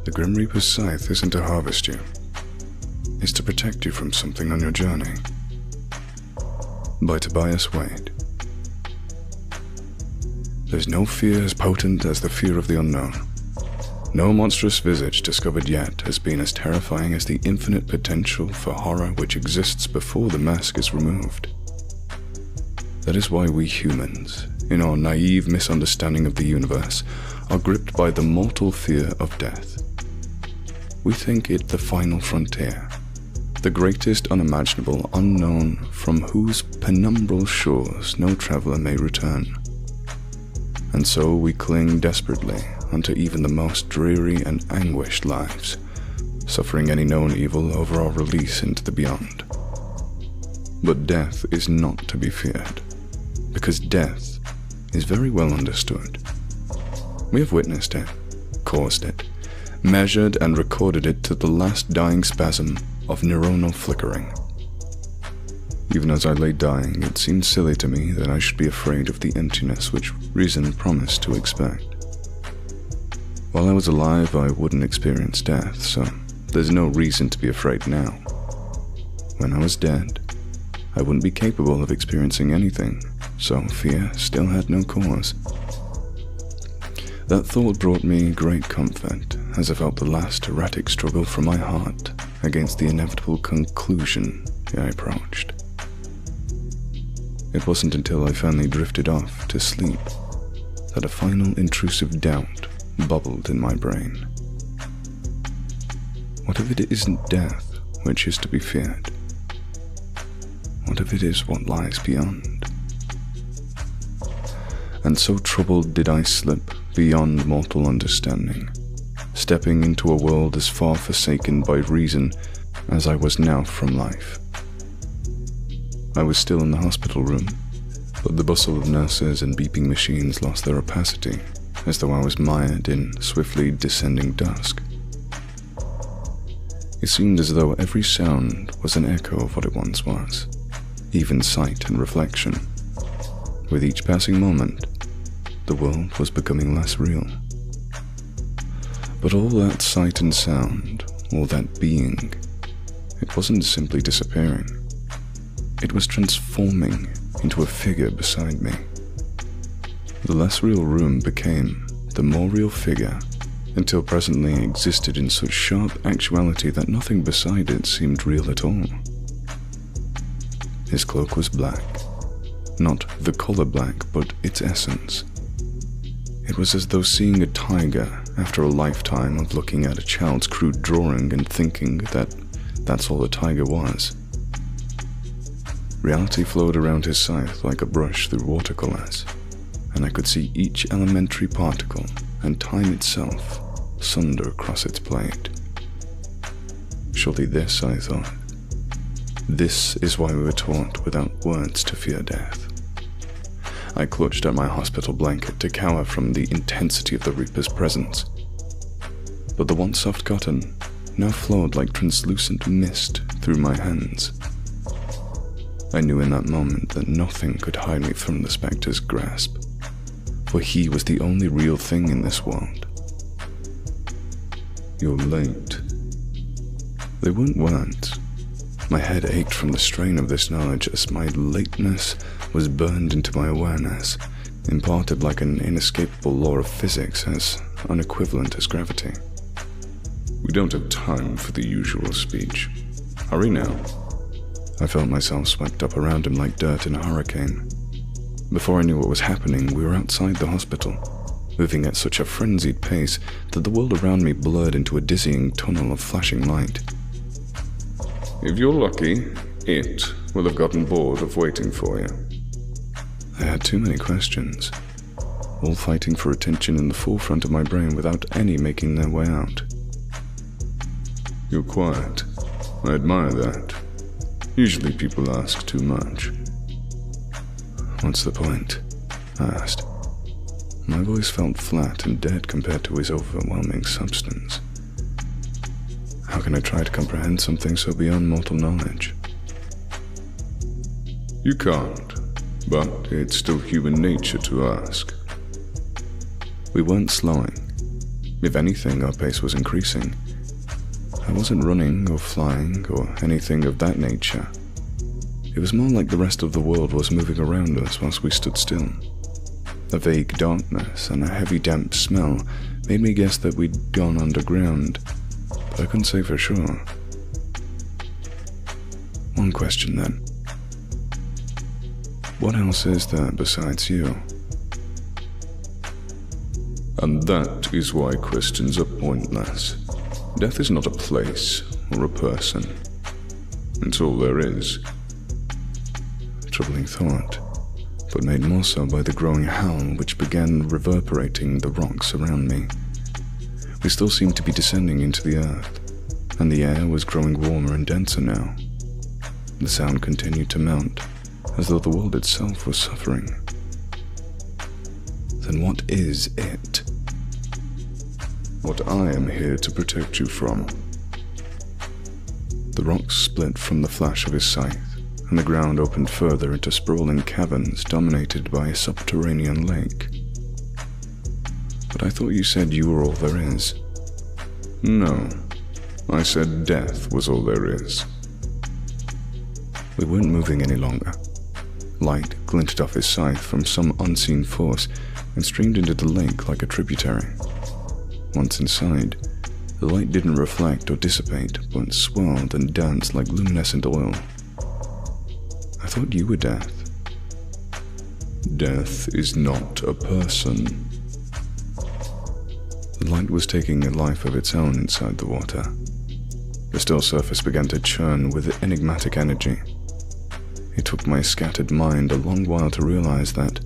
The Grim Reaper's scythe isn't to harvest you. It's to protect you from something on your journey. By Tobias Wade. There's no fear as potent as the fear of the unknown. No monstrous visage discovered yet has been as terrifying as the infinite potential for horror which exists before the mask is removed. That is why we humans, in our naive misunderstanding of the universe, are gripped by the mortal fear of death. We think it the final frontier, the greatest unimaginable unknown from whose penumbral shores no traveler may return. And so we cling desperately unto even the most dreary and anguished lives, suffering any known evil over our release into the beyond. But death is not to be feared, because death is very well understood. We have witnessed it, caused it, measured and recorded it to the last dying spasm of neuronal flickering. Even as I lay dying, it seemed silly to me that I should be afraid of the emptiness which reason promised to expect. While I was alive, I wouldn't experience death, so there's no reason to be afraid now. When I was dead, I wouldn't be capable of experiencing anything, so fear still had no cause. That thought brought me great comfort, as I felt the last erratic struggle from my heart against the inevitable conclusion I approached. It wasn't until I finally drifted off to sleep that a final intrusive doubt bubbled in my brain. What if it isn't death which is to be feared? What if it is what lies beyond? And so troubled did I slip beyond mortal understanding, stepping into a world as far forsaken by reason as I was now from life. I was still in the hospital room, but the bustle of nurses and beeping machines lost their opacity, as though I was mired in swiftly descending dusk. It seemed as though every sound was an echo of what it once was, even sight and reflection. With each passing moment, the world was becoming less real. But all that sight and sound, all that being, it wasn't simply disappearing. It was transforming into a figure beside me. The less real room became the more real figure, until presently existed in such sharp actuality that nothing beside it seemed real at all. His cloak was black, not the color black, but its essence. It was as though seeing a tiger after a lifetime of looking at a child's crude drawing and thinking that that's all a tiger was. Reality flowed around his scythe like a brush through watercolors, and I could see each elementary particle and time itself sunder across its blade. Surely this, I thought, this is why we were taught without words to fear death. I clutched at my hospital blanket to cower from the intensity of the Reaper's presence. But the once soft cotton now flowed like translucent mist through my hands. I knew in that moment that nothing could hide me from the spectre's grasp, for he was the only real thing in this world. "You're late." They weren't words. My head ached from the strain of this knowledge as my lateness was burned into my awareness, imparted like an inescapable law of physics as unequivalent as gravity. "We don't have time for the usual speech. Hurry now." I felt myself swept up around him like dirt in a hurricane. Before I knew what was happening, we were outside the hospital, moving at such a frenzied pace that the world around me blurred into a dizzying tunnel of flashing light. "If you're lucky, it will have gotten bored of waiting for you." I had too many questions, all fighting for attention in the forefront of my brain without any making their way out. "You're quiet. I admire that. Usually people ask too much." "What's the point?" I asked. My voice felt flat and dead compared to his overwhelming substance. How can I try to comprehend something so beyond mortal knowledge? "You can't, but it's still human nature to ask." We weren't slowing. If anything, our pace was increasing. I wasn't running or flying or anything of that nature. It was more like the rest of the world was moving around us whilst we stood still. A vague darkness and a heavy damp smell made me guess that we'd gone underground, but I couldn't say for sure. One question then. What else is there besides you? And that is why questions are pointless. Death is not a place or a person. It's all there is. Troubling thought, but made more so by the growing howl which began reverberating the rocks around me. We still seemed to be descending into the earth, and the air was growing warmer and denser now. The sound continued to mount, as though the world itself was suffering. Then what is it? What I am here to protect you from. The rocks split from the flash of his scythe, and the ground opened further into sprawling caverns dominated by a subterranean lake. But I thought you said you were all there is. No, I said death was all there is. We weren't moving any longer. Light glinted off his scythe from some unseen force and streamed into the lake like a tributary. Once inside, the light didn't reflect or dissipate, but swirled and danced like luminescent oil. I thought you were death. Death is not a person. The light was taking a life of its own inside the water. The still surface began to churn with enigmatic energy. It took my scattered mind a long while to realize that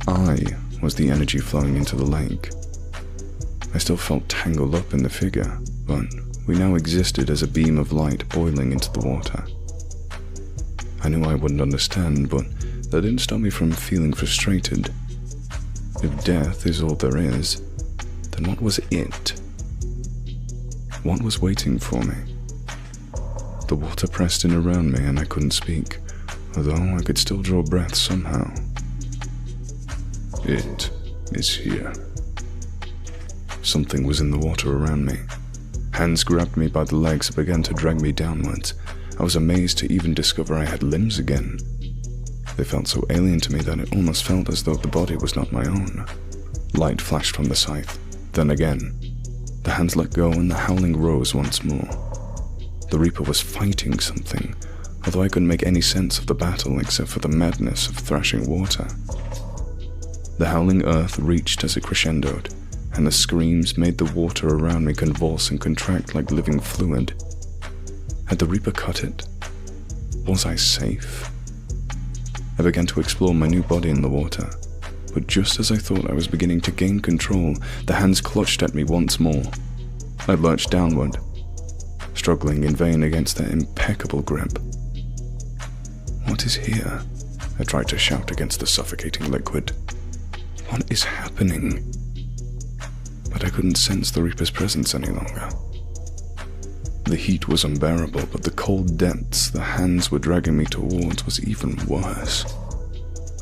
I was the energy flowing into the lake. I still felt tangled up in the figure, but we now existed as a beam of light boiling into the water. I knew I wouldn't understand, but that didn't stop me from feeling frustrated. If death is all there is, then what was it? What was waiting for me? The water pressed in around me and I couldn't speak, although I could still draw breath somehow. It is here. Something was in the water around me. Hands grabbed me by the legs and began to drag me downwards. I was amazed to even discover I had limbs again. They felt so alien to me that it almost felt as though the body was not my own. Light flashed from the scythe. Then again. The hands let go and the howling rose once more. The Reaper was fighting something, although I couldn't make any sense of the battle except for the madness of thrashing water. The howling earth reached as it crescendoed, and the screams made the water around me convulse and contract like living fluid. Had the Reaper cut it? Was I safe? I began to explore my new body in the water, but just as I thought I was beginning to gain control, the hands clutched at me once more. I lurched downward, struggling in vain against their impeccable grip. What is here? I tried to shout against the suffocating liquid. What is happening? But I couldn't sense the Reaper's presence any longer. The heat was unbearable, but the cold depths the hands were dragging me towards was even worse.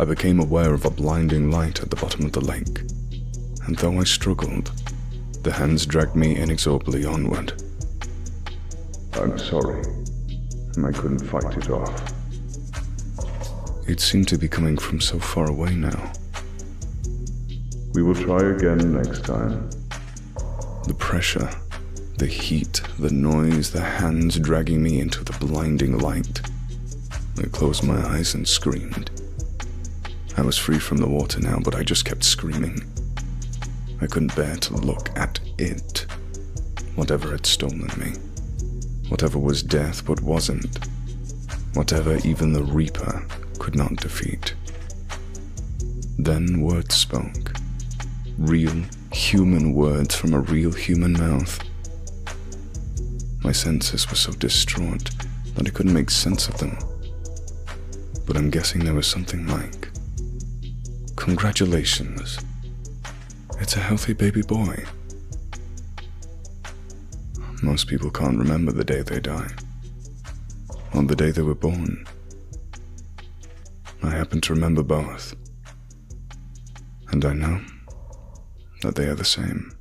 I became aware of a blinding light at the bottom of the lake, and though I struggled, the hands dragged me inexorably onward. I'm sorry. I couldn't fight it off. It seemed to be coming from so far away now. We will try again next time. The pressure, the heat, the noise, the hands dragging me into the blinding light. I closed my eyes and screamed. I was free from the water now, but I just kept screaming. I couldn't bear to look at it. Whatever had stolen me. Whatever was death but wasn't. Whatever even the Reaper could not defeat. Then words spoke. Real, human words from a real human mouth. My senses were so distraught that I couldn't make sense of them. But I'm guessing there was something like, "Congratulations. It's a healthy baby boy." Most people can't remember the day they die, or the day they were born. I happen to remember both, and I know that they are the same.